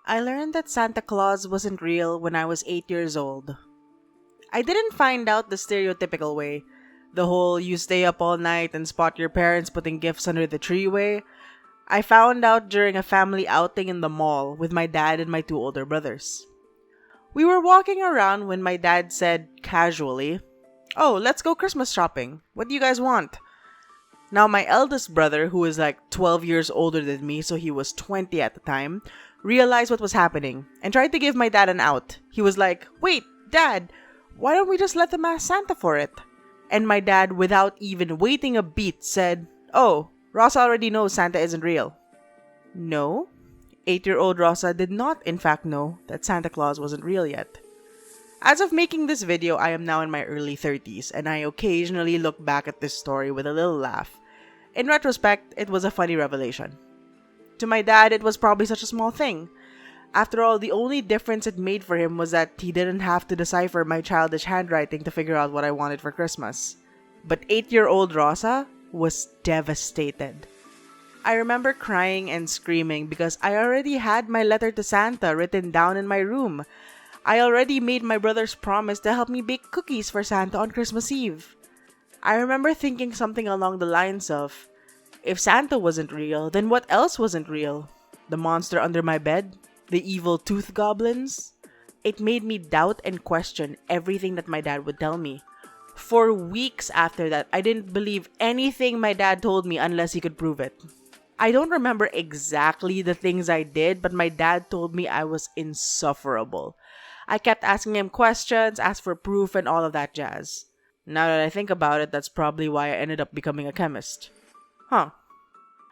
I learned that Santa Claus wasn't real when I was 8 years old. I didn't find out the stereotypical way, the whole you stay up all night and spot your parents putting gifts under the tree way. I found out during a family outing in the mall with my dad and my 2 older brothers. We were walking around when my dad said casually, "Oh, let's go Christmas shopping. What do you guys want?" Now my eldest brother, who is like 12 years older than me, so he was 20 at the time, realized what was happening and tried to give my dad an out. He was like, "Wait, Dad, why don't we just let them ask Santa for it?" And my dad, without even waiting a beat, said, "Oh, Rosa already knows Santa isn't real." No, 8-year-old Rosa did not in fact know that Santa Claus wasn't real yet. As of making this video, I am now in my early 30s, and I occasionally look back at this story with a little laugh. In retrospect, it was a funny revelation. To my dad, it was probably such a small thing. After all, the only difference it made for him was that he didn't have to decipher my childish handwriting to figure out what I wanted for Christmas. But 8-year-old Rosa was devastated. I remember crying and screaming because I already had my letter to Santa written down in my room. I already made my brother's promise to help me bake cookies for Santa on Christmas Eve. I remember thinking something along the lines of, if Santa wasn't real, then what else wasn't real? The monster under my bed? The evil tooth goblins? It made me doubt and question everything that my dad would tell me. For weeks after that, I didn't believe anything my dad told me unless he could prove it. I don't remember exactly the things I did, but my dad told me I was insufferable. I kept asking him questions, asked for proof, and all of that jazz. Now that I think about it, that's probably why I ended up becoming a chemist. Huh.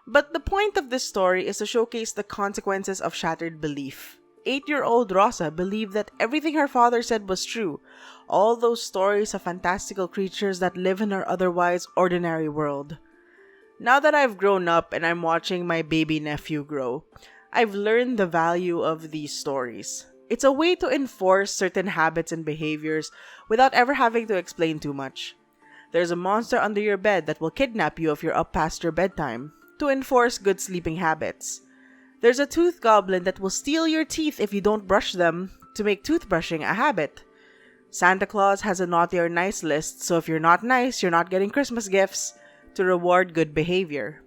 But the point of this story is to showcase the consequences of shattered belief. 8-year-old Rosa believed that everything her father said was true. All those stories of fantastical creatures that live in our otherwise ordinary world. Now that I've grown up and I'm watching my baby nephew grow, I've learned the value of these stories. It's a way to enforce certain habits and behaviors without ever having to explain too much. There's a monster under your bed that will kidnap you if you're up past your bedtime, to enforce good sleeping habits. There's a tooth goblin that will steal your teeth if you don't brush them, to make toothbrushing a habit. Santa Claus has a naughty or nice list, so if you're not nice, you're not getting Christmas gifts, to reward good behavior.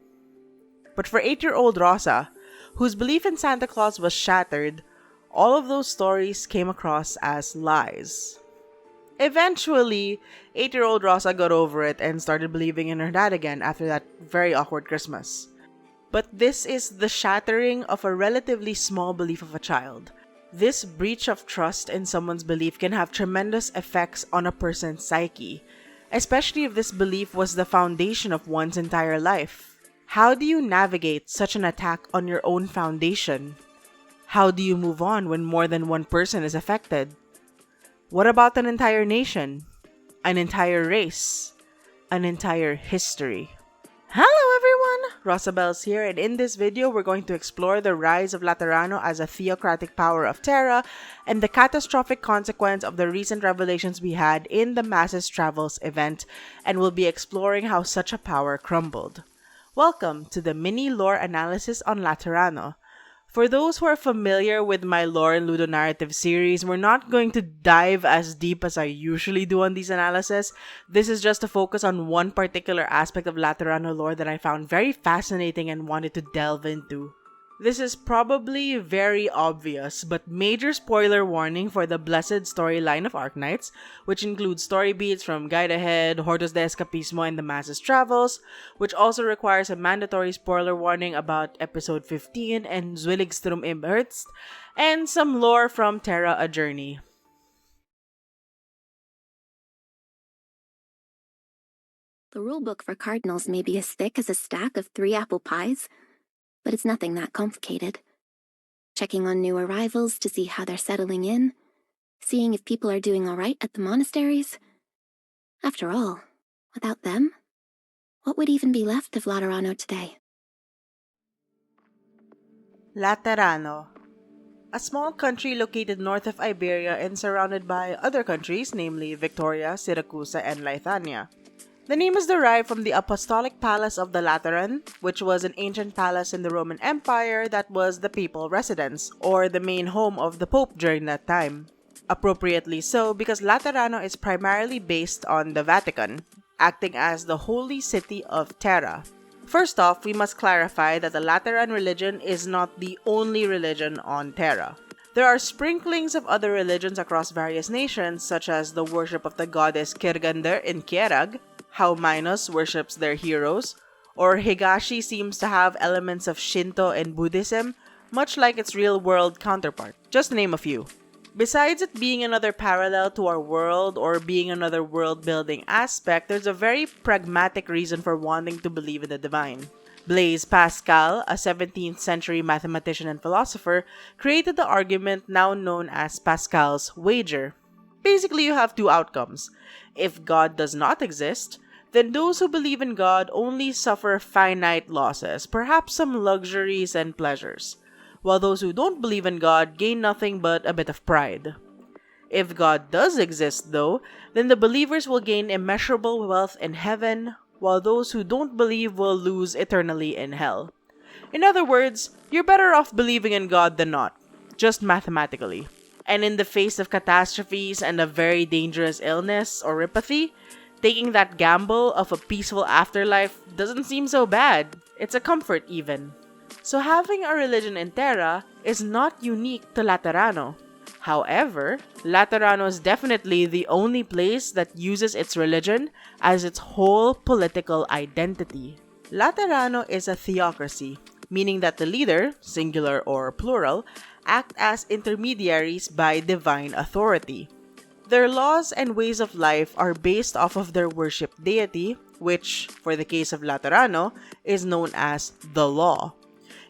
But for 8-year-old Rosa, whose belief in Santa Claus was shattered, all of those stories came across as lies. Eventually, 8-year-old Rosa got over it and started believing in her dad again after that very awkward Christmas. But this is the shattering of a relatively small belief of a child. This breach of trust in someone's belief can have tremendous effects on a person's psyche, especially if this belief was the foundation of one's entire life. How do you navigate such an attack on your own foundation? How do you move on when more than one person is affected? What about an entire nation? An entire race? An entire history? Hello everyone! Rosabel's here, and in this video we're going to explore the rise of Laterano as a theocratic power of Terra and the catastrophic consequence of the recent revelations we had in the Masses Travels event, and we'll be exploring how such a power crumbled. Welcome to the mini lore analysis on Laterano. For those who are familiar with my lore and ludonarrative series, we're not going to dive as deep as I usually do on these analyses. This is just to focus on one particular aspect of Laterano lore that I found very fascinating and wanted to delve into. This is probably very obvious, but major spoiler warning for the blessed storyline of Arknights, which includes story beats from Guide Ahead, Hortus de Escapismo, and the Masses Travels, which also requires a mandatory spoiler warning about episode 15 and Zwillingstürme im Herbst, and some lore from Terra, a Journey. The rulebook for cardinals may be as thick as a stack of 3 apple pies, but it's nothing that complicated. Checking on new arrivals to see how they're settling in, seeing if people are doing all right at the monasteries. After all, without them, what would even be left of Laterano today? Laterano, a small country located north of Iberia and surrounded by other countries, namely Victoria, Syracuse, and Lithuania. The name is derived from the Apostolic Palace of the Lateran, which was an ancient palace in the Roman Empire that was the papal residence, or the main home of the Pope during that time. Appropriately so, because Laterano is primarily based on the Vatican, acting as the holy city of Terra. First off, we must clarify that the Lateran religion is not the only religion on Terra. There are sprinklings of other religions across various nations, such as the worship of the goddess Kirgander in Kierag, how Minos worships their heroes, or Higashi seems to have elements of Shinto and Buddhism, much like its real-world counterpart, just to name a few. Besides it being another parallel to our world or being another world-building aspect, there's a very pragmatic reason for wanting to believe in the divine. Blaise Pascal, a 17th century mathematician and philosopher, created the argument now known as Pascal's wager. Basically, you have two outcomes. If God does not exist, then those who believe in God only suffer finite losses, perhaps some luxuries and pleasures, while those who don't believe in God gain nothing but a bit of pride. If God does exist, though, then the believers will gain immeasurable wealth in heaven, while those who don't believe will lose eternally in hell. In other words, you're better off believing in God than not, just mathematically. And in the face of catastrophes and a very dangerous illness or apathy, taking that gamble of a peaceful afterlife doesn't seem so bad. It's a comfort even. So having a religion in Terra is not unique to Laterano. However, Laterano is definitely the only place that uses its religion as its whole political identity. Laterano is a theocracy, meaning that the leader, singular or plural, act as intermediaries by divine authority. Their laws and ways of life are based off of their worship deity, which, for the case of Laterano, is known as the law.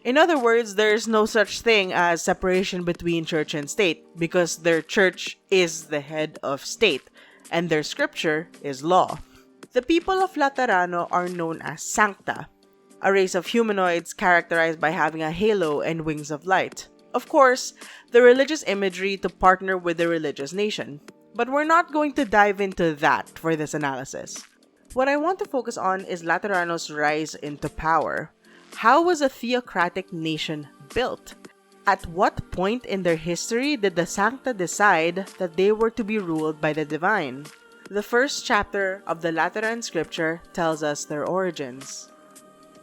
In other words, there's no such thing as separation between church and state, because their church is the head of state, and their scripture is law. The people of Laterano are known as Sankta, a race of humanoids characterized by having a halo and wings of light. Of course, the religious imagery to partner with the religious nation. But we're not going to dive into that for this analysis. What I want to focus on is Laterano's rise into power. How was a theocratic nation built? At what point in their history did the Sankta decide that they were to be ruled by the divine? The first chapter of the Lateran scripture tells us their origins.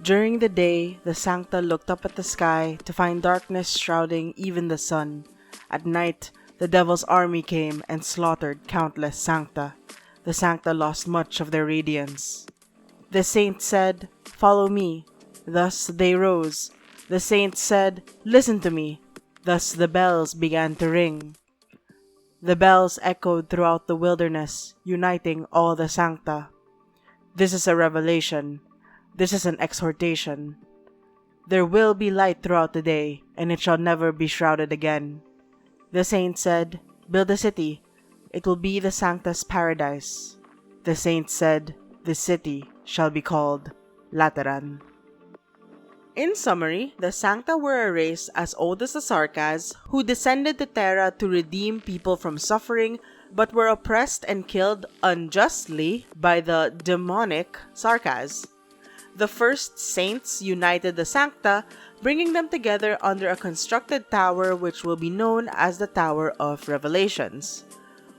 During the day, the Sankta looked up at the sky to find darkness shrouding even the sun. At night, the devil's army came and slaughtered countless Sankta. The Sankta lost much of their radiance. The saint said, "Follow me." Thus they rose. The saint said, "Listen to me." Thus the bells began to ring. The bells echoed throughout the wilderness, uniting all the Sankta. This is a revelation. This is an exhortation. There will be light throughout the day, and it shall never be shrouded again. The saint said, "Build a city. It will be the Sankta's paradise." The saint said, "The city shall be called Lateran." In summary, the Sankta were a race as old as the Sarkas who descended to Terra to redeem people from suffering but were oppressed and killed unjustly by the demonic Sarkas. The first saints united the Sankta, bringing them together under a constructed tower which will be known as the Tower of Revelations.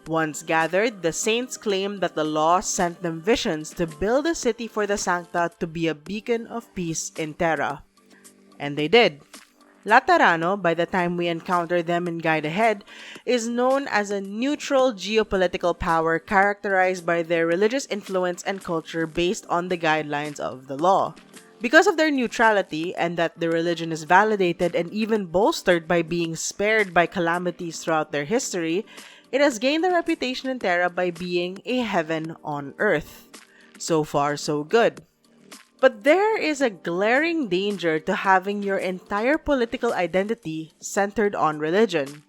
Once gathered, the saints claimed that the law sent them visions to build a city for the Sankta to be a beacon of peace in Terra. And they did. Laterano, by the time we encounter them in Guide Ahead, is known as a neutral geopolitical power characterized by their religious influence and culture based on the guidelines of the law. Because of their neutrality and that their religion is validated and even bolstered by being spared by calamities throughout their history, it has gained a reputation in Terra by being a heaven on earth. So far, so good. But there is a glaring danger to having your entire political identity centered on religion.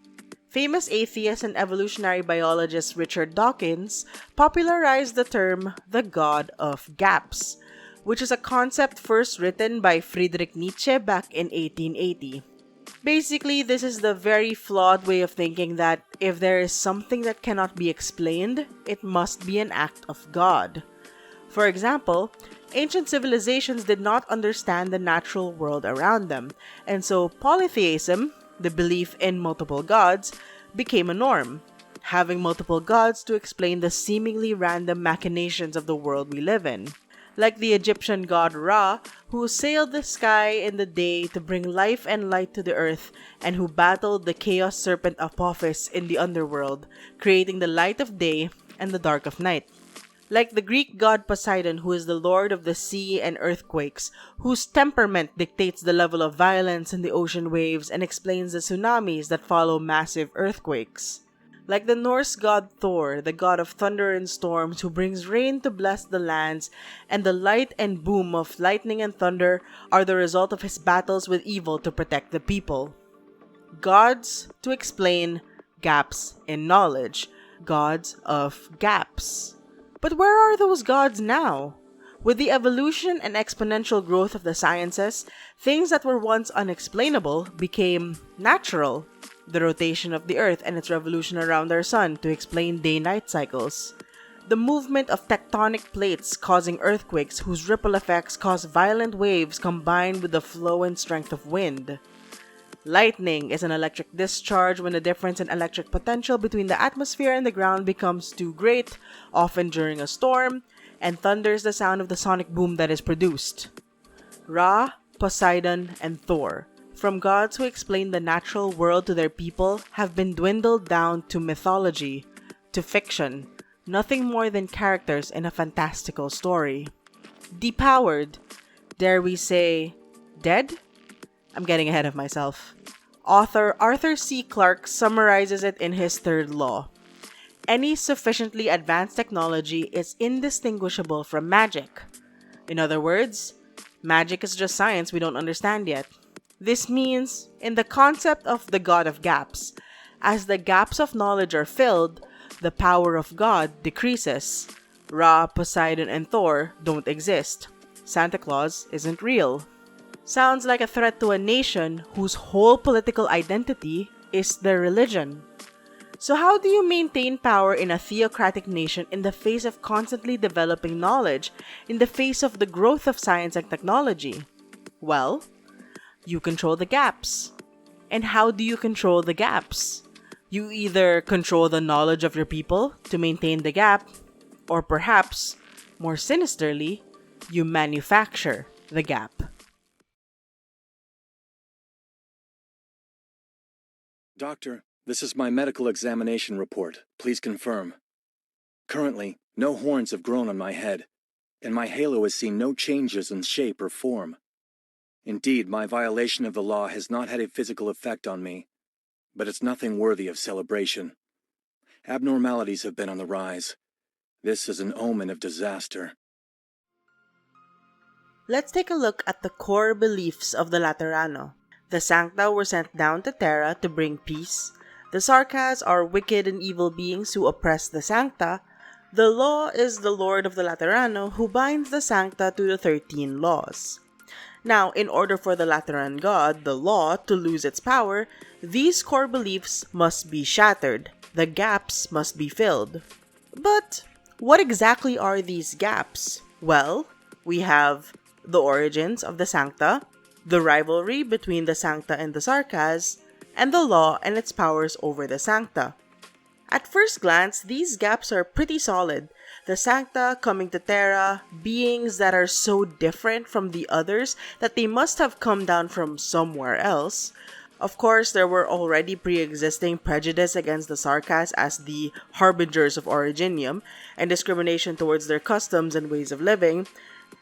Famous atheist and evolutionary biologist Richard Dawkins popularized the term the God of Gaps, which is a concept first written by Friedrich Nietzsche back in 1880. Basically, this is the very flawed way of thinking that if there is something that cannot be explained, it must be an act of God. For example, ancient civilizations did not understand the natural world around them, and so polytheism, the belief in multiple gods, became a norm, having multiple gods to explain the seemingly random machinations of the world we live in. Like the Egyptian god Ra, who sailed the sky in the day to bring life and light to the earth, and who battled the chaos serpent Apophis in the underworld, creating the light of day and the dark of night. Like the Greek god Poseidon, who is the lord of the sea and earthquakes, whose temperament dictates the level of violence in the ocean waves and explains the tsunamis that follow massive earthquakes. Like the Norse god Thor, the god of thunder and storms, who brings rain to bless the lands, and the light and boom of lightning and thunder are the result of his battles with evil to protect the people. Gods to explain gaps in knowledge. Gods of gaps. But where are those gods now? With the evolution and exponential growth of the sciences, things that were once unexplainable became natural. The rotation of the Earth and its revolution around our sun to explain day-night cycles. The movement of tectonic plates causing earthquakes whose ripple effects cause violent waves combined with the flow and strength of wind. Lightning is an electric discharge when the difference in electric potential between the atmosphere and the ground becomes too great, often during a storm, and thunder is the sound of the sonic boom that is produced. Ra, Poseidon, and Thor, from gods who explain the natural world to their people, have been dwindled down to mythology, to fiction, nothing more than characters in a fantastical story. Depowered, dare we say, dead? I'm getting ahead of myself. Author Arthur C. Clarke summarizes it in his third law. Any sufficiently advanced technology is indistinguishable from magic. In other words, magic is just science we don't understand yet. This means, in the concept of the God of Gaps, as the gaps of knowledge are filled, the power of God decreases. Ra, Poseidon, and Thor don't exist. Santa Claus isn't real. Sounds like a threat to a nation whose whole political identity is their religion. So how do you maintain power in a theocratic nation in the face of constantly developing knowledge, in the face of the growth of science and technology? Well, you control the gaps. And how do you control the gaps? You either control the knowledge of your people to maintain the gap, or perhaps, more sinisterly, you manufacture the gap. Doctor, this is my medical examination report. Please confirm. Currently, no horns have grown on my head, and my halo has seen no changes in shape or form. Indeed, my violation of the law has not had a physical effect on me, but it's nothing worthy of celebration. Abnormalities have been on the rise. This is an omen of disaster. Let's take a look at the core beliefs of the Laterano. The Sankta were sent down to Terra to bring peace. The Sarkas are wicked and evil beings who oppress the Sankta. The law is the Lord of the Laterano who binds the Sankta to the 13 laws. Now, in order for the Lateran god, the law, to lose its power, these core beliefs must be shattered. The gaps must be filled. But what exactly are these gaps? Well, we have the origins of the Sankta, the rivalry between the Sankta and the Sarkas, and the law and its powers over the Sankta. At first glance, these gaps are pretty solid. The Sankta coming to Terra, beings that are so different from the others that they must have come down from somewhere else. Of course, there were already pre-existing prejudice against the Sarkas as the harbingers of Originium, and discrimination towards their customs and ways of living.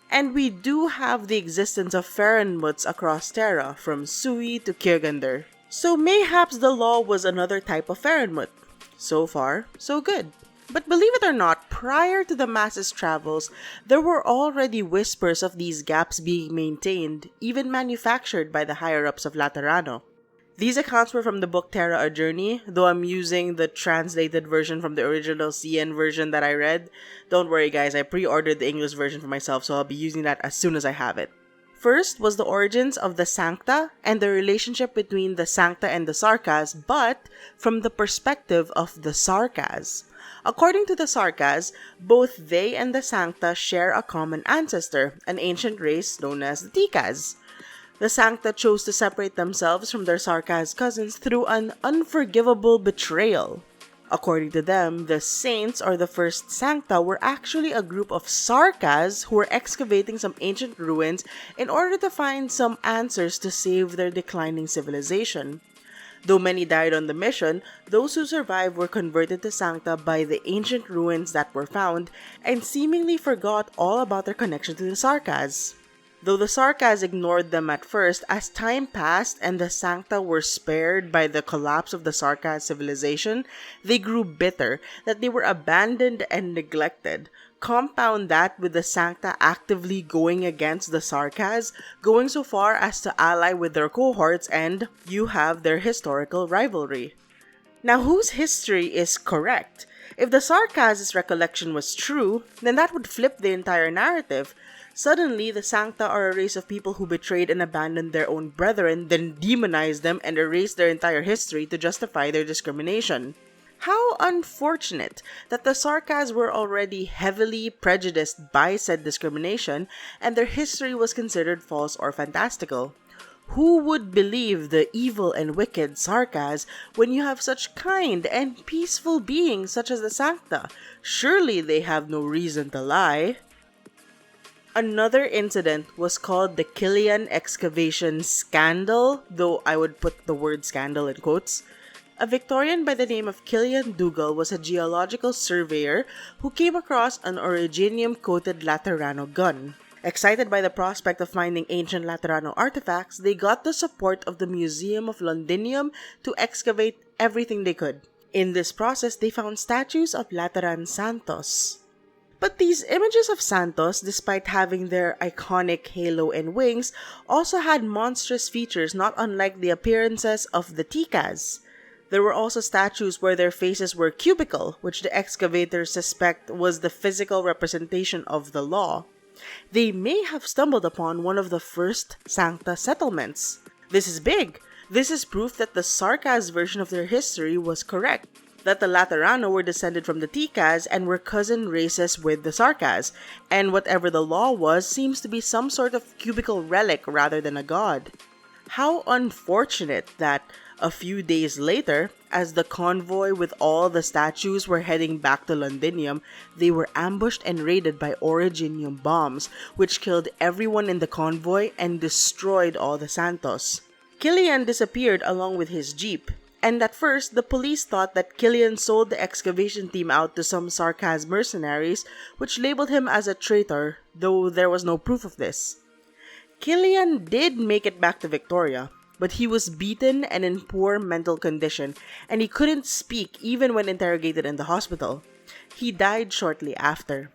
And we do have the existence of Farenmuts across Terra, from Sui to Kirgander. So mayhaps the law was another type of Farenmut. So far, so good. But believe it or not, prior to the masses' travels, there were already whispers of these gaps being maintained, even manufactured by the higher-ups of Laterano. These accounts were from the book Terra, A Journey, though I'm using the translated version from the original CN version that I read. Don't worry guys, I pre-ordered the English version for myself, so I'll be using that as soon as I have it. First was the origins of the Sankta and the relationship between the Sankta and the Sarkas, but from the perspective of the Sarkas. According to the Sarkas, both they and the Sankta share a common ancestor, an ancient race known as the Tikas. The Sankta chose to separate themselves from their Sarkas cousins through an unforgivable betrayal. According to them, the Saints, or the first Sankta, were actually a group of Sarkas who were excavating some ancient ruins in order to find some answers to save their declining civilization. Though many died on the mission, those who survived were converted to Sankta by the ancient ruins that were found and seemingly forgot all about their connection to the Sarkas. Though the Sarkas ignored them at first, as time passed and the Sankta were spared by the collapse of the Sarkas civilization, they grew bitter that they were abandoned and neglected. Compound that with the Sankta actively going against the Sarkas, going so far as to ally with their cohorts, and you have their historical rivalry. Now, whose history is correct? If the Sarkas' recollection was true, then that would flip the entire narrative. Suddenly, the Sankta are a race of people who betrayed and abandoned their own brethren, then demonized them and erased their entire history to justify their discrimination. How unfortunate that the Sarkas were already heavily prejudiced by said discrimination, and their history was considered false or fantastical. Who would believe the evil and wicked Sarkas when you have such kind and peaceful beings such as the Sankta? Surely they have no reason to lie. Another incident was called the Kylian excavation scandal, though I would put the word scandal in quotes. A Victorian by the name of Kylian Dougal was a geological surveyor who came across an originium-coated Laterano gun. Excited by the prospect of finding ancient Laterano artifacts, they got the support of the Museum of Londinium to excavate everything they could. In this process, they found statues of Lateran Santos. But these images of Santos, despite having their iconic halo and wings, also had monstrous features not unlike the appearances of the Tikas. There were also statues where their faces were cubical, which the excavators suspect was the physical representation of the law. They may have stumbled upon one of the first Sankta settlements. This is big. This is proof that the Sarkas version of their history was correct. That the Laterano were descended from the Tikas and were cousin races with the Sarkas, and whatever the law was seems to be some sort of cubical relic rather than a god. How unfortunate that a few days later, as the convoy with all the statues were heading back to Londinium, they were ambushed and raided by originium bombs, which killed everyone in the convoy and destroyed all the Santos. Kylian disappeared along with his jeep, and at first, the police thought that Kylian sold the excavation team out to some Sarkas mercenaries, which labeled him as a traitor, though there was no proof of this. Kylian did make it back to Victoria, but he was beaten and in poor mental condition, and he couldn't speak even when interrogated in the hospital. He died shortly after.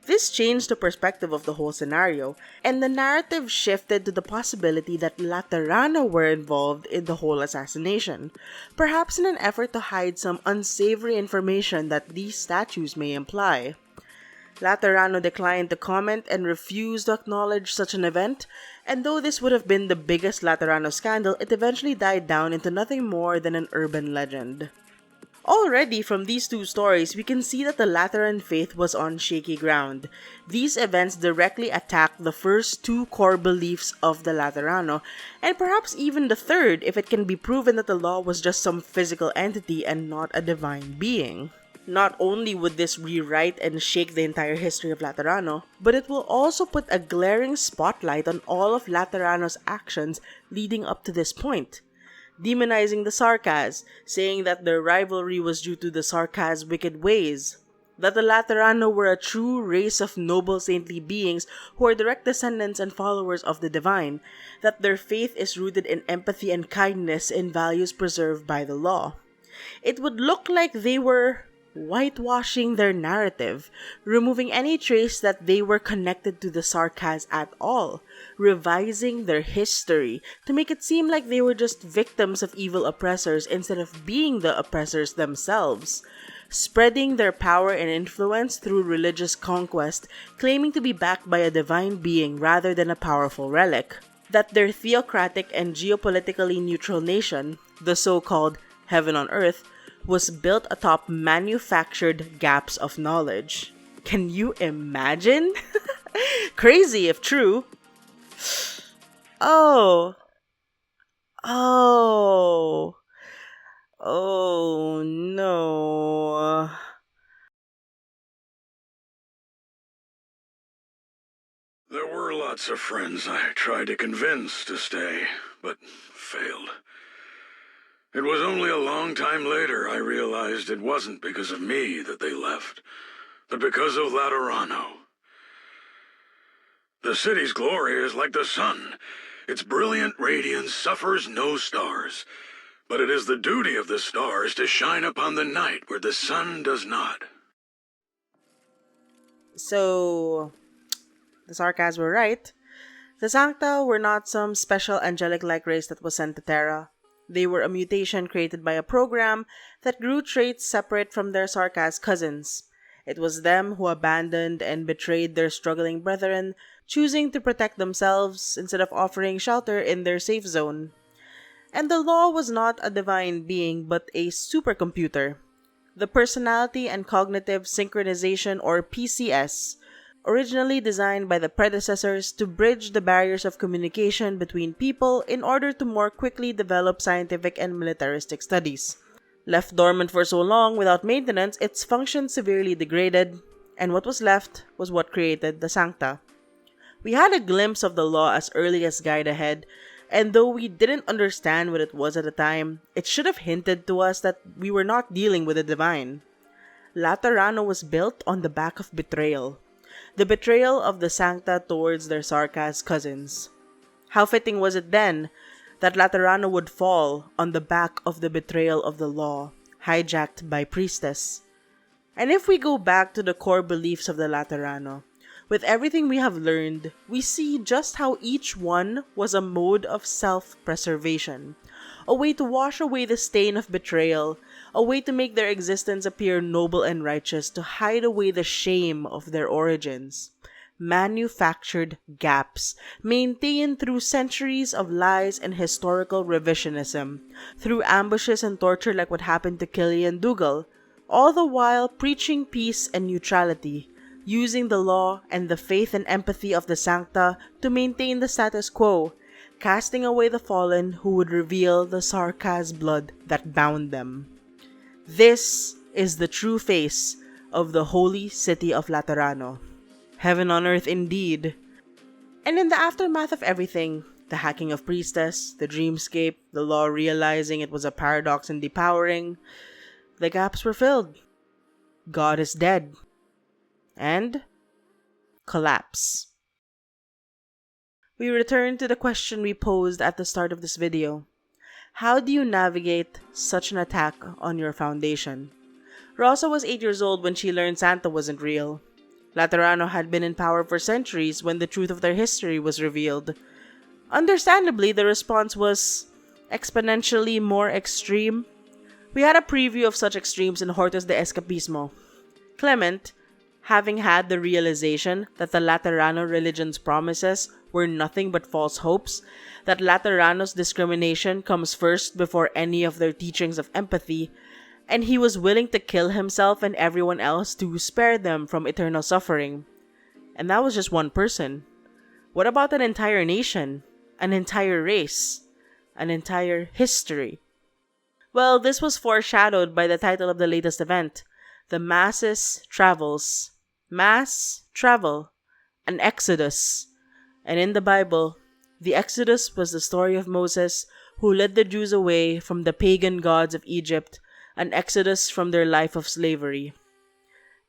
This changed the perspective of the whole scenario, and the narrative shifted to the possibility that Laterano were involved in the whole assassination, perhaps in an effort to hide some unsavory information that these statues may imply. Laterano declined to comment and refused to acknowledge such an event, and though this would have been the biggest Laterano scandal, it eventually died down into nothing more than an urban legend. Already from these two stories, we can see that the Lateran faith was on shaky ground. These events directly attack the first two core beliefs of the Laterano, and perhaps even the third if it can be proven that the law was just some physical entity and not a divine being. Not only would this rewrite and shake the entire history of Laterano, but it will also put a glaring spotlight on all of Laterano's actions leading up to this point. Demonizing the Sarkas, saying that their rivalry was due to the Sarkas' wicked ways, that the Laterano were a true race of noble saintly beings who are direct descendants and followers of the divine, that their faith is rooted in empathy and kindness in values preserved by the law. It would look like they were whitewashing their narrative, removing any trace that they were connected to the Sarkas at all, revising their history to make it seem like they were just victims of evil oppressors instead of being the oppressors themselves, spreading their power and influence through religious conquest, claiming to be backed by a divine being rather than a powerful relic, that their theocratic and geopolitically neutral nation, the so-called heaven on earth, was built atop manufactured gaps of knowledge. Can you imagine? Crazy if true. Oh. Oh. Oh no. There were lots of friends I tried to convince to stay, but failed. It was only a long time later I realized it wasn't because of me that they left, but because of Laterano. The city's glory is like the sun. Its brilliant radiance suffers no stars, but it is the duty of the stars to shine upon the night where the sun does not. So, the Sarkas were right. The Sankta were not some special angelic-like race that was sent to Terra. They were a mutation created by a program that grew traits separate from their Sarkas cousins. It was them who abandoned and betrayed their struggling brethren, choosing to protect themselves instead of offering shelter in their safe zone. And the law was not a divine being but a supercomputer. The Personality and Cognitive Synchronization, or PCS, originally designed by the predecessors to bridge the barriers of communication between people in order to more quickly develop scientific and militaristic studies. Left dormant for so long without maintenance, its function severely degraded, and what was left was what created the Sankta. We had a glimpse of the law as early as Guide Ahead, and though we didn't understand what it was at the time, it should have hinted to us that we were not dealing with the divine. Laterano was built on the back of betrayal. The betrayal of the Sankta towards their Sarkas cousins. How fitting was it then that Laterano would fall on the back of the betrayal of the law, hijacked by Priestess. And if we go back to the core beliefs of the Laterano, with everything we have learned, we see just how each one was a mode of self-preservation, a way to wash away the stain of betrayal, a way to make their existence appear noble and righteous, to hide away the shame of their origins. Manufactured gaps, maintained through centuries of lies and historical revisionism, through ambushes and torture like what happened to Kylian Dougal, all the while preaching peace and neutrality, using the law and the faith and empathy of the Sankta to maintain the status quo, casting away the fallen who would reveal the Sarkas' blood that bound them. This is the true face of the holy city of Laterano. Heaven on earth indeed. And in the aftermath of everything, the hacking of Priestess, the dreamscape, the law realizing it was a paradox and depowering, the gaps were filled. God is dead. And collapse. We return to the question we posed at the start of this video. How do you navigate such an attack on your foundation? Rosa was 8 years old when she learned Santa wasn't real. Laterano had been in power for centuries when the truth of their history was revealed. Understandably, the response was exponentially more extreme. We had a preview of such extremes in Hortus de Escapismo. Clement, having had the realization that the Laterano religion's promises were nothing but false hopes, that Laterano's discrimination comes first before any of their teachings of empathy, and he was willing to kill himself and everyone else to spare them from eternal suffering. And that was just one person. What about an entire nation? An entire race? An entire history? Well, this was foreshadowed by the title of the latest event, The Masses Travels. Mass travel, an exodus. And in the Bible, the Exodus was the story of Moses, who led the Jews away from the pagan gods of Egypt, an exodus from their life of slavery.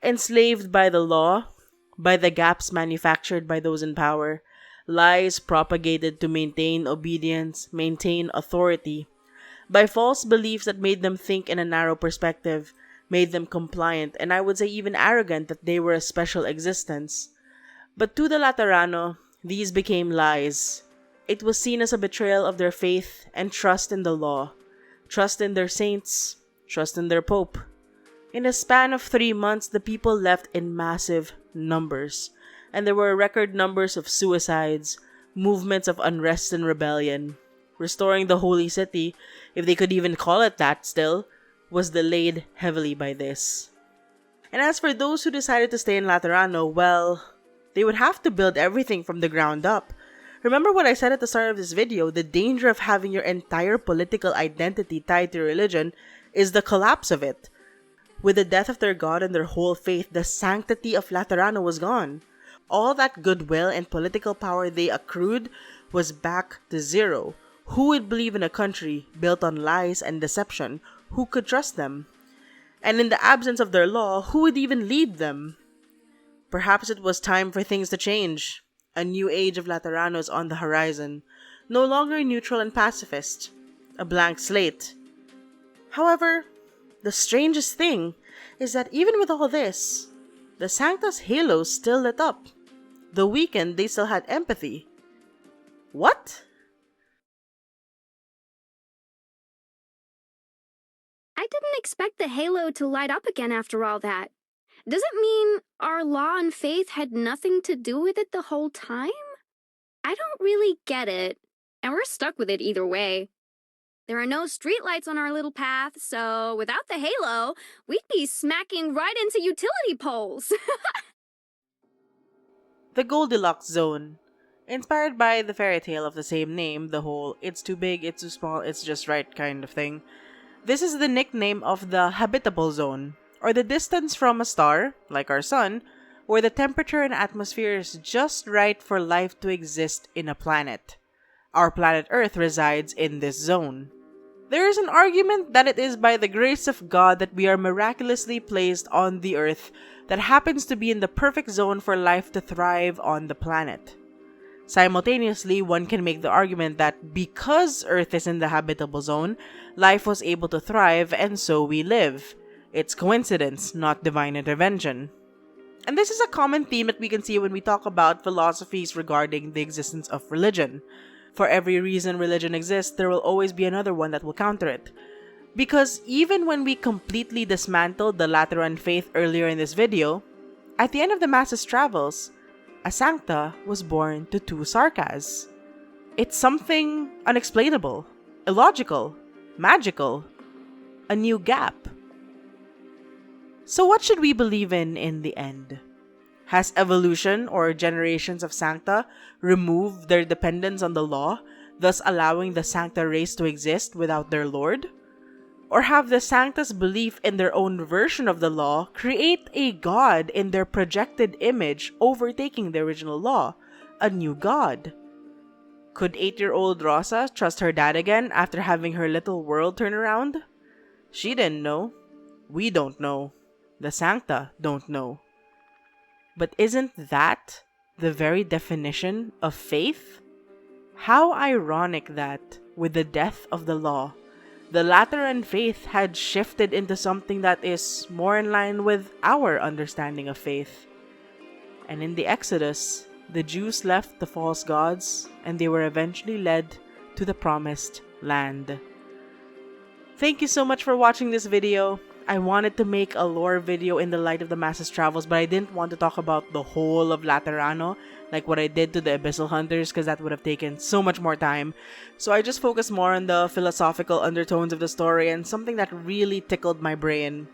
Enslaved by the law, by the gaps manufactured by those in power, lies propagated to maintain obedience, maintain authority, by false beliefs that made them think in a narrow perspective, made them compliant, and I would say even arrogant that they were a special existence. But to the Laterano, these became lies. It was seen as a betrayal of their faith and trust in the law, trust in their saints, trust in their pope. In a span of 3 months, the people left in massive numbers, and there were record numbers of suicides, movements of unrest and rebellion. Restoring the holy city, if they could even call it that still, was delayed heavily by this. And as for those who decided to stay in Laterano, well, they would have to build everything from the ground up. Remember what I said at the start of this video, the danger of having your entire political identity tied to religion is the collapse of it. With the death of their god and their whole faith, the sanctity of Laterano was gone. All that goodwill and political power they accrued was back to zero. Who would believe in a country built on lies and deception? Who could trust them? And in the absence of their law, who would even lead them? Perhaps it was time for things to change. A new age of Lateranos on the horizon, no longer neutral and pacifist. A blank slate. However, the strangest thing is that even with all this, the Sankta's halo still lit up. The weekend, they still had empathy. What? I didn't expect the halo to light up again after all that. Does it mean our law and faith had nothing to do with it the whole time? I don't really get it, and we're stuck with it either way. There are no streetlights on our little path, so without the halo, we'd be smacking right into utility poles. The Goldilocks zone. Inspired by the fairy tale of the same name, the whole it's too big, it's too small, it's just right kind of thing. This is the nickname of the habitable zone, or the distance from a star, like our sun, where the temperature and atmosphere is just right for life to exist in a planet. Our planet Earth resides in this zone. There is an argument that it is by the grace of God that we are miraculously placed on the Earth that happens to be in the perfect zone for life to thrive on the planet. Simultaneously, one can make the argument that because Earth is in the habitable zone, life was able to thrive and so we live. It's coincidence, not divine intervention. And this is a common theme that we can see when we talk about philosophies regarding the existence of religion. For every reason religion exists, there will always be another one that will counter it. Because even when we completely dismantled the Lateran faith earlier in this video, at the end of the Mass's travels, a Sankta was born to two Sarkas. It's something unexplainable, illogical, magical, a new gap. So what should we believe in the end? Has evolution or generations of Sankta removed their dependence on the law, thus allowing the Sankta race to exist without their lord? Or have the Sankta's belief in their own version of the law create a god in their projected image overtaking the original law, a new god? Could 8-year-old Rosa trust her dad again after having her little world turn around? She didn't know. We don't know. The Sankta don't know. But isn't that the very definition of faith? How ironic that, with the death of the law, the Lateran faith had shifted into something that is more in line with our understanding of faith. And in the Exodus, the Jews left the false gods and they were eventually led to the promised land. Thank you so much for watching this video. I wanted to make a lore video in the light of the Mass's travels, but I didn't want to talk about the whole of Laterano, like what I did to the Abyssal Hunters, because that would have taken so much more time. So I just focused more on the philosophical undertones of the story and something that really tickled my brain.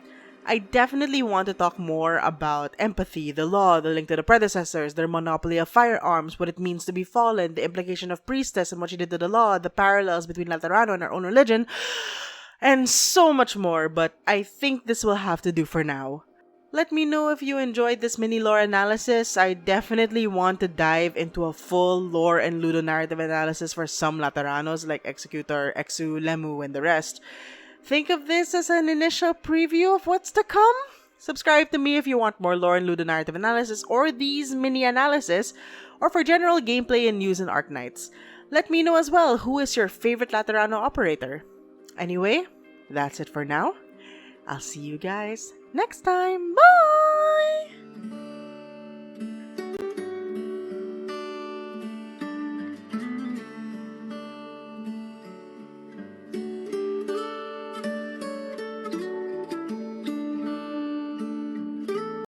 I definitely want to talk more about empathy, the law, the link to the predecessors, their monopoly of firearms, what it means to be fallen, the implication of priestess and what she did to the law, the parallels between Laterano and our own religion, and so much more, but I think this will have to do for now. Let me know if you enjoyed this mini lore analysis. I definitely want to dive into a full lore and ludonarrative analysis for some Lateranos like Executor, Exu, Lemu, and the rest. Think of this as an initial preview of what's to come. Subscribe to me if you want more lore and ludonarrative analysis or these mini analysis, or for general gameplay and news in Arknights. Let me know as well who is your favorite Laterano operator. Anyway, that's it for now. I'll see you guys next time. Bye!